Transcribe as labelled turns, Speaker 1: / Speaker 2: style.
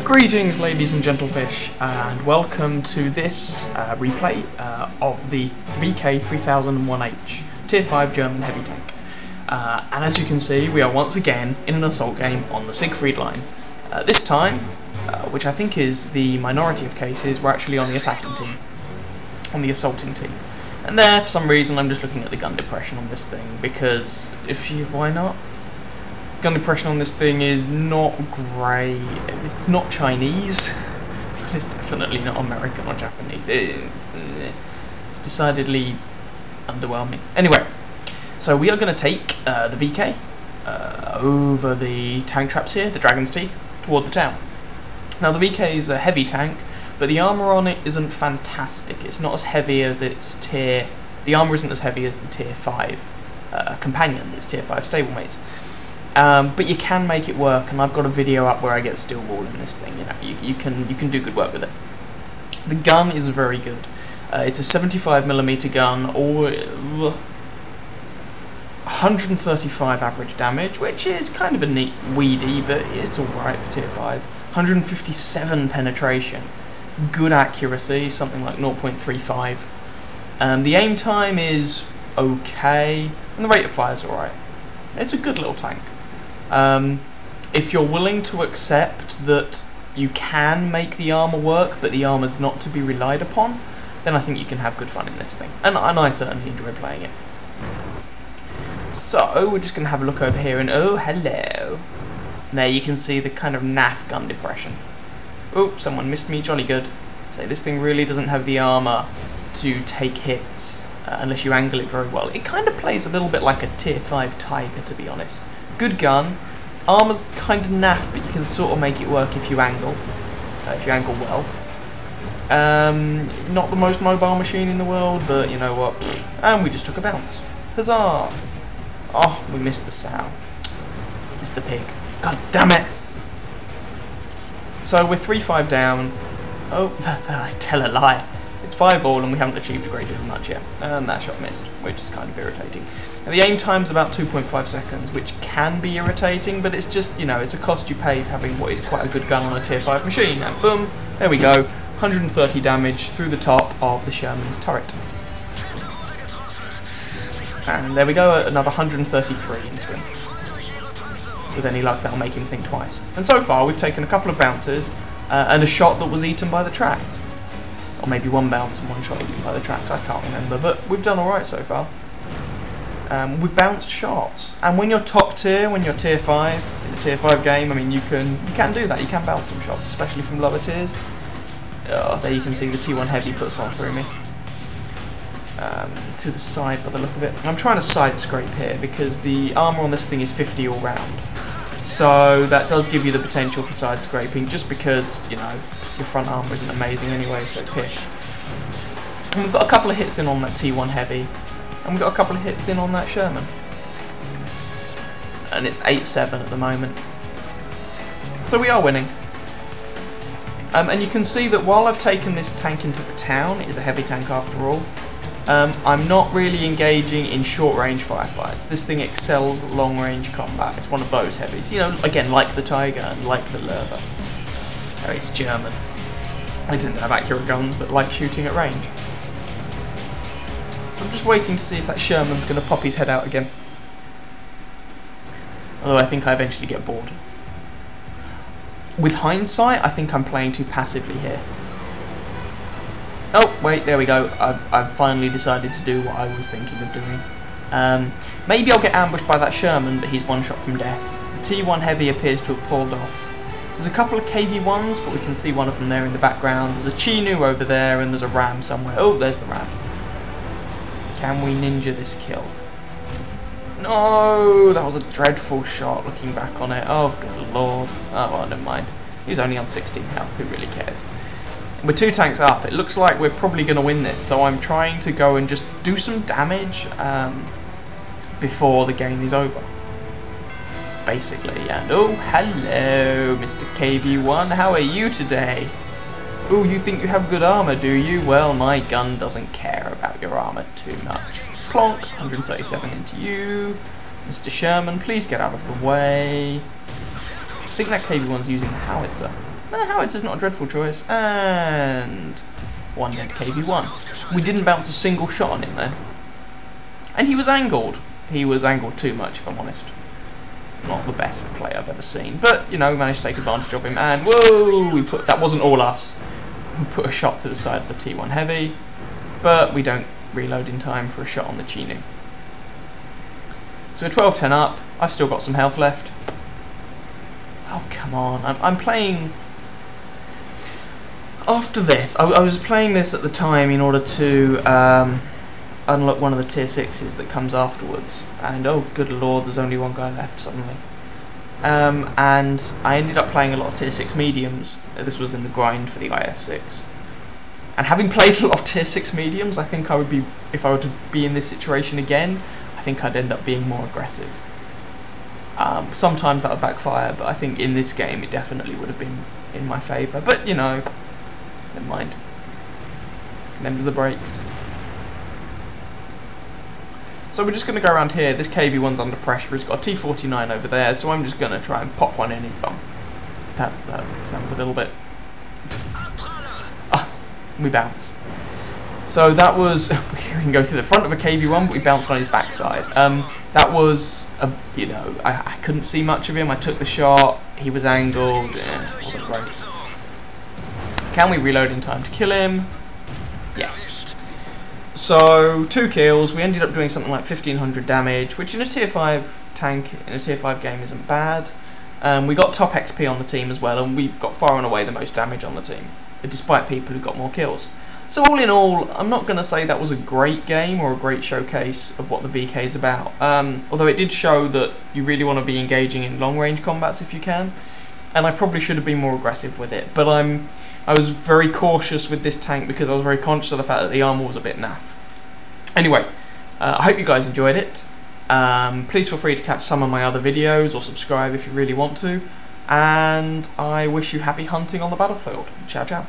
Speaker 1: Greetings, ladies and gentlefish, and welcome to this replay of the VK30.01H Tier 5 German heavy tank. And as you can see, we are once again in an assault game on the Sigfried line. This time, which I think is the minority of cases, we're actually on the attacking team, on the assaulting team. And there, for some reason, I'm just looking at the gun depression on this thing, because why not? Gun depression on this thing is not great. It's not Chinese, but it's definitely not American or Japanese. It's decidedly underwhelming. Anyway, so we are going to take the VK over the tank traps here, the Dragon's Teeth, toward the town. Now the VK is a heavy tank, but the armour on it isn't fantastic. It's not as heavy as its tier. The armour isn't as heavy as the tier 5 companions, its tier 5 stablemates. But you can make it work, and I've got a video up where I get steel ball in this thing. You know, you can do good work with it. The gun is very good. It's a 75mm gun, or 135 average damage, which is kind of a neat weedy, but it's alright for tier 5. 157 penetration, good accuracy, something like 0.35. The aim time is okay, and the rate of fire is alright. It's a good little tank. If you're willing to accept that you can make the armour work, but the armour's not to be relied upon, then I think you can have good fun in this thing. And I certainly enjoy playing it. So, we're just going to have a look over here, and oh, hello. There you can see the kind of naff gun depression. Oh, someone missed me, jolly good. So this thing really doesn't have the armour to take hits, unless you angle it very well. It kind of plays a little bit like a tier 5 Tiger, to be honest. Good gun. Armour's kind of naff, but you can sort of make it work if you angle well. Not the most mobile machine in the world, but you know what? And we just took a bounce. Huzzah! Oh, we missed the sow. Missed the pig. God damn it! So we're 3-5 down. Oh, I tell a lie. It's 5-all and we haven't achieved a great deal much yet. And that shot missed, which is kind of irritating. And the aim time's about 2.5 seconds, which can be irritating, but it's just, you know, it's a cost you pay for having what is quite a good gun on a tier 5 machine. And boom, there we go. 130 damage through the top of the Sherman's turret. And there we go, another 133 into him. With any luck, that'll make him think twice. And so far, we've taken a couple of bounces and a shot that was eaten by the tracks. Or maybe one bounce and one shot eaten by the tracks, I can't remember, but we've done alright so far. We've bounced shots, and when you're top tier, when you're tier 5, in a tier 5 game, I mean, you can do that, you can bounce some shots, especially from lower tiers. Oh, there you can see the T1 Heavy puts one through me. To the side by the look of it. I'm trying to side scrape here, because the armour on this thing is 50 all round. So that does give you the potential for side scraping, just because, you know, your front armour isn't amazing anyway, so pish. And we've got a couple of hits in on that T1 Heavy, and we've got a couple of hits in on that Sherman. And it's 8-7 at the moment. So we are winning. And you can see that while I've taken this tank into the town, it is a heavy tank after all, I'm not really engaging in short-range firefights. This thing excels at long-range combat. It's one of those heavies. You know, again, like the Tiger and like the Lerva. Oh, it's German. They didn't have accurate guns that like shooting at range. So I'm just waiting to see if that Sherman's going to pop his head out again. Although I think I eventually get bored. With hindsight, I think I'm playing too passively here. Oh, wait, there we go. I've finally decided to do what I was thinking of doing. Maybe I'll get ambushed by that Sherman, but he's one shot from death. The T1 Heavy appears to have pulled off. There's a couple of KV1s, but we can see one of them there in the background. There's a Chinu over there, and there's a Ram somewhere. Oh, there's the Ram. Can we ninja this kill? No, that was a dreadful shot looking back on it. Oh, good lord. Oh, well, never mind. He was only on 16 health, who really cares? We're 2 tanks up. It looks like we're probably going to win this, so I'm trying to go and just do some damage before the game is over. Basically, and oh, hello, Mr. KV1, how are you today? Oh, you think you have good armour, do you? Well, my gun doesn't care about your armour too much. Plonk, 137 into you. Mr. Sherman, please get out of the way. I think that KV1's using the howitzer. Howitzer not a dreadful choice. And one dead KV1. We didn't bounce a single shot on him then. And he was angled. He was angled too much, if I'm honest. Not the best play I've ever seen. But, you know, we managed to take advantage of him. And, whoa! That wasn't all us. We put a shot to the side of the T1 Heavy. But we don't reload in time for a shot on the Chinu. So we're 12-10 up. I've still got some health left. Oh, come on. I'm playing... After this, I was playing this at the time in order to unlock one of the tier 6s that comes afterwards. And, oh, good lord, there's only one guy left suddenly. And I ended up playing a lot of tier 6 mediums. This was in the grind for the IS6. And having played a lot of tier 6 mediums, I think I would be, if I were to be in this situation again, I think I'd end up being more aggressive. Sometimes that would backfire, but I think in this game it definitely would have been in my favour. But, you know, never mind. Them's the breaks. So we're just going to go around here. This KV1's under pressure. He's got a T49 over there, so I'm just going to try and pop one in his bum. That sounds a little bit... we bounce. So that was... we can go through the front of a KV1, but we bounced on his backside. That was... you know, I couldn't see much of him. I took the shot. He was angled. It wasn't great. Can we reload in time to kill him? Yes. So, 2 kills, we ended up doing something like 1500 damage, which in a tier 5 tank, in a tier 5 game isn't bad. We got top XP on the team as well, and we got far and away the most damage on the team, despite people who got more kills. So all in all, I'm not going to say that was a great game or a great showcase of what the VK is about, although it did show that you really want to be engaging in long range combats if you can, and I probably should have been more aggressive with it, but I was very cautious with this tank because I was very conscious of the fact that the armor was a bit naff. Anyway, I hope you guys enjoyed it. Please feel free to catch some of my other videos or subscribe if you really want to. And I wish you happy hunting on the battlefield. Ciao, ciao.